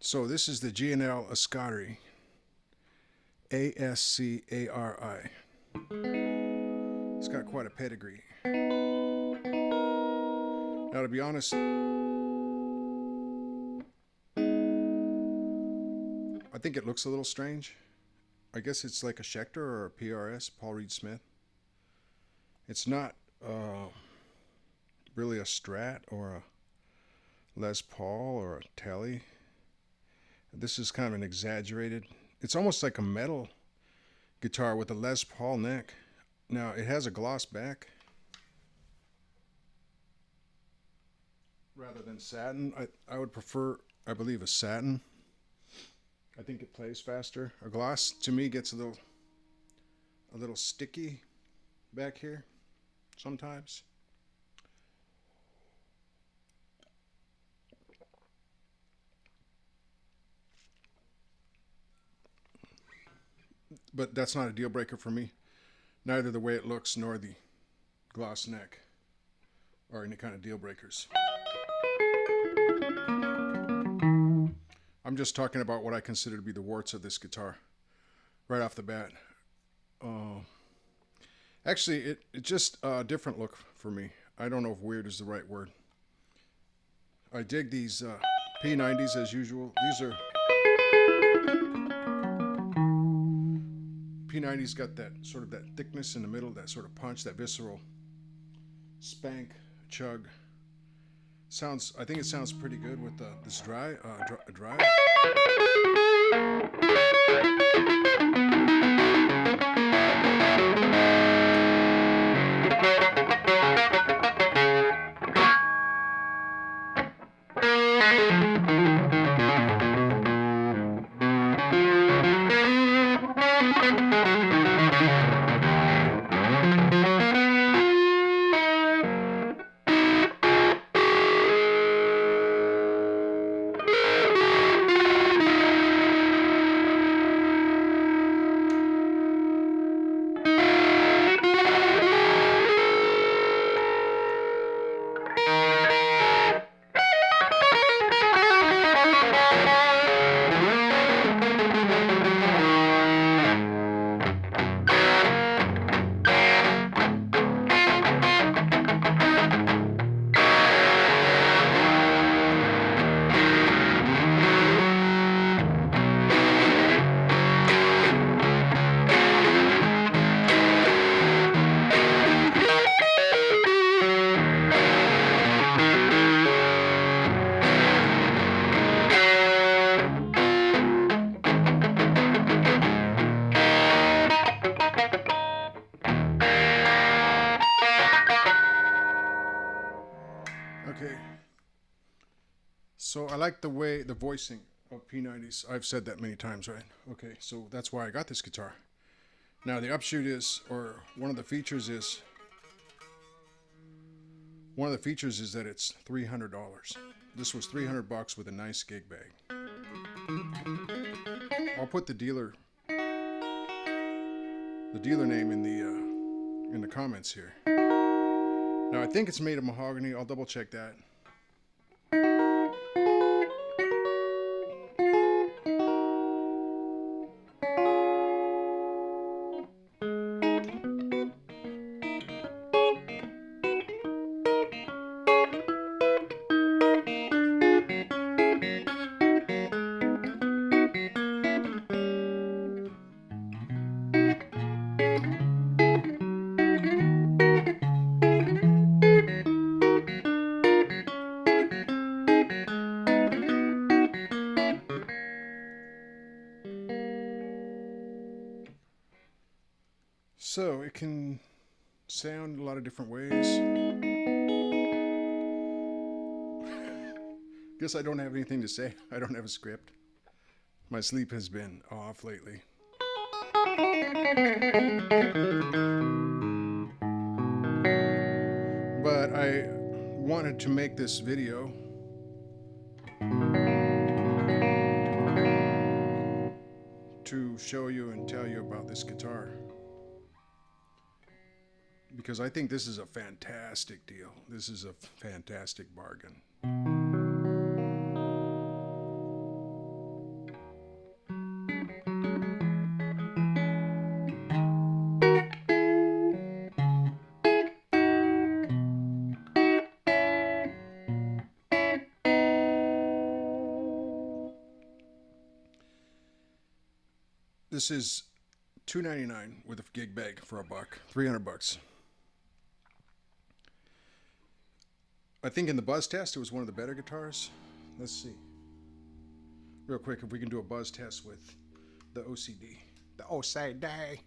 So this is the G&L ASCARI, ASCARI. It's got quite a pedigree. Now, to be honest, I think it looks a little strange. I guess it's like a Schecter or a PRS, Paul Reed Smith. It's not really a Strat or a Les Paul or a Telly. This is kind of an exaggerated, it's almost like a metal guitar with a Les Paul neck. Now it has a gloss back rather than satin. I would prefer, I believe, a satin. I think it plays faster. A gloss to me gets a little sticky back here sometimes. But that's not a deal breaker for me. Neither the way it looks nor the gloss neck are any kind of deal breakers. I'm just talking about what I consider to be the warts of this guitar right off the bat. Actually, it's just a different look for me. I don't know if weird is the right word. I dig these P90s as usual. These are P90's got that sort of that thickness in the middle, that sort of punch, that visceral spank, chug. Sounds, I think it sounds pretty good with this drive. Okay, so I like the way the voicing of P90s. I've said that many times, right? Okay, so that's why I got this guitar. Now the upshoot is, or one of the features is that it's $300. This was $300 with a nice gig bag. I'll put the dealer name in the comments here. Now I think it's made of mahogany. I'll double check that. So it can sound a lot of different ways. Guess I don't have anything to say. I don't have a script. My sleep has been off lately. But I wanted to make this video to show you and tell you about this guitar, because I think this is a fantastic deal. This is a fantastic bargain. This is $299 with a gig bag for $1, $300. I think in the buzz test, it was one of the better guitars. Let's see. Real quick, if we can do a buzz test with the OCD. The OCD.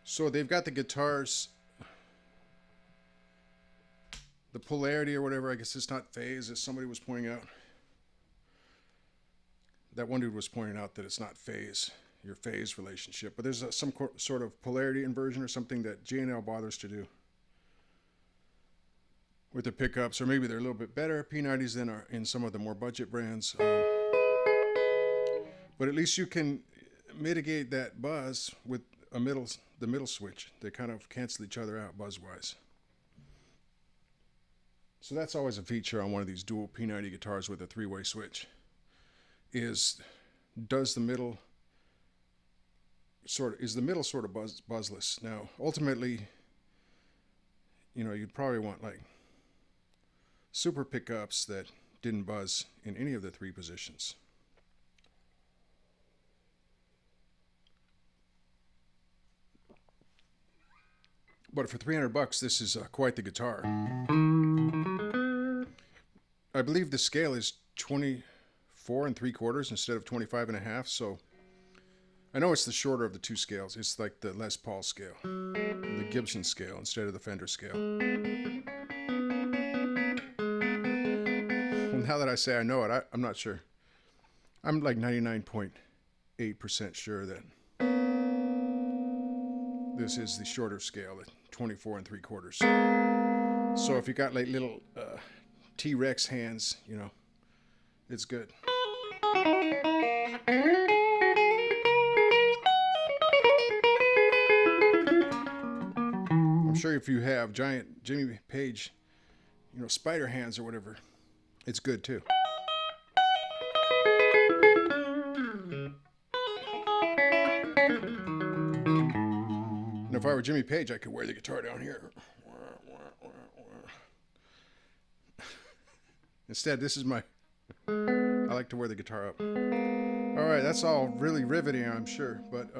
So they've got the guitars, the polarity or whatever, I guess it's not phase, as somebody was pointing out. That one dude was pointing out that it's not phase, your phase relationship. But there's some sort of polarity inversion or something that G&L bothers to do with the pickups. Or maybe they're a little bit better, P90s, than are in some of the more budget brands. But at least you can mitigate that buzz with the middle switch. They kind of cancel each other out buzz-wise. So that's always a feature on one of these dual P90 guitars with a three-way switch. Is the middle sort of buzzless? Now, ultimately, you'd probably want like super pickups that didn't buzz in any of the three positions. But for $300, this is quite the guitar. I believe the scale is 24 3/4 instead of 25 1/2. So I know it's the shorter of the two scales. It's like the Les Paul scale, the Gibson scale instead of the Fender scale. Well, now that I say I know it, I'm not sure. I'm like 99.8% sure that this is the shorter scale, at 24 3/4. So if you got like little T-Rex hands, it's good. I'm sure if you have giant Jimmy Page, spider hands or whatever, it's good too. And if I were Jimmy Page, I could wear the guitar down here. Instead, this is I like to wear the guitar up. All right, that's all really riveting, I'm sure. But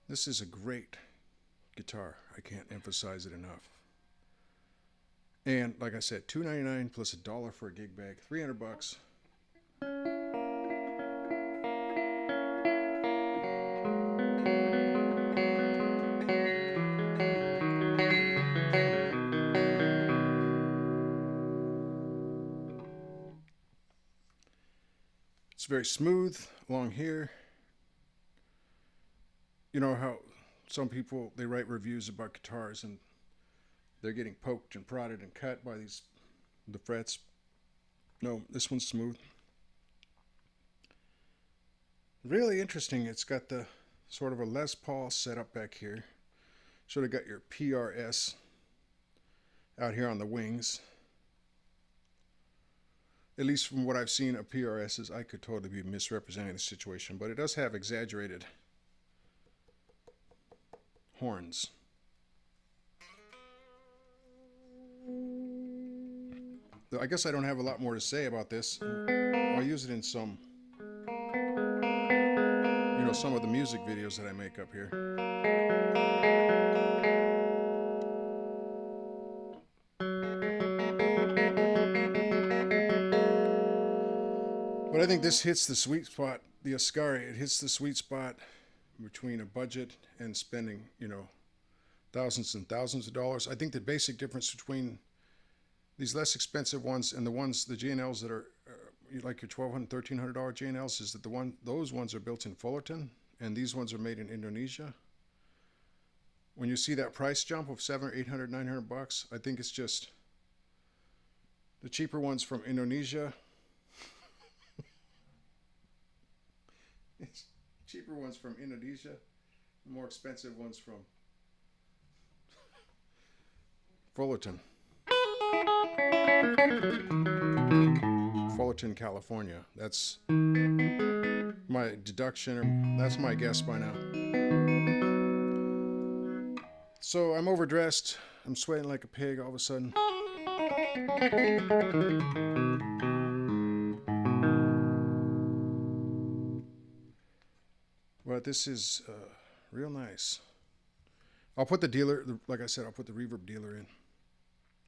this is a great guitar. I can't emphasize it enough. And like I said, $299 plus $1 for a gig bag, $300. It's very smooth along here. You know how some people, they write reviews about guitars and they're getting poked and prodded and cut by the frets. No, this one's smooth. Really interesting. It's got the sort of a Les Paul setup back here. Sort of got your PRS out here on the wings. At least from what I've seen of PRSs, I could totally be misrepresenting the situation, but it does have exaggerated horns. I guess I don't have a lot more to say about this. I'll use it in some of the music videos that I make up here. But I think this hits the sweet spot, the ASCARI. It hits the sweet spot between a budget and spending, thousands and thousands of dollars. I think the basic difference between these less expensive ones and the G&Ls that are like your $1,200, $1,300 G&Ls is that those ones are built in Fullerton and these ones are made in Indonesia. When you see that price jump of $700, $800, $900, I think it's just the cheaper ones from Indonesia. It's cheaper ones from Indonesia, the more expensive ones from Fullerton. Fullerton, California. That's my deduction, or that's my guess by now. So I'm overdressed. I'm sweating like a pig all of a sudden. But this is real nice. I'll put the dealer, like I said, I'll put the reverb dealer in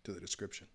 to the description.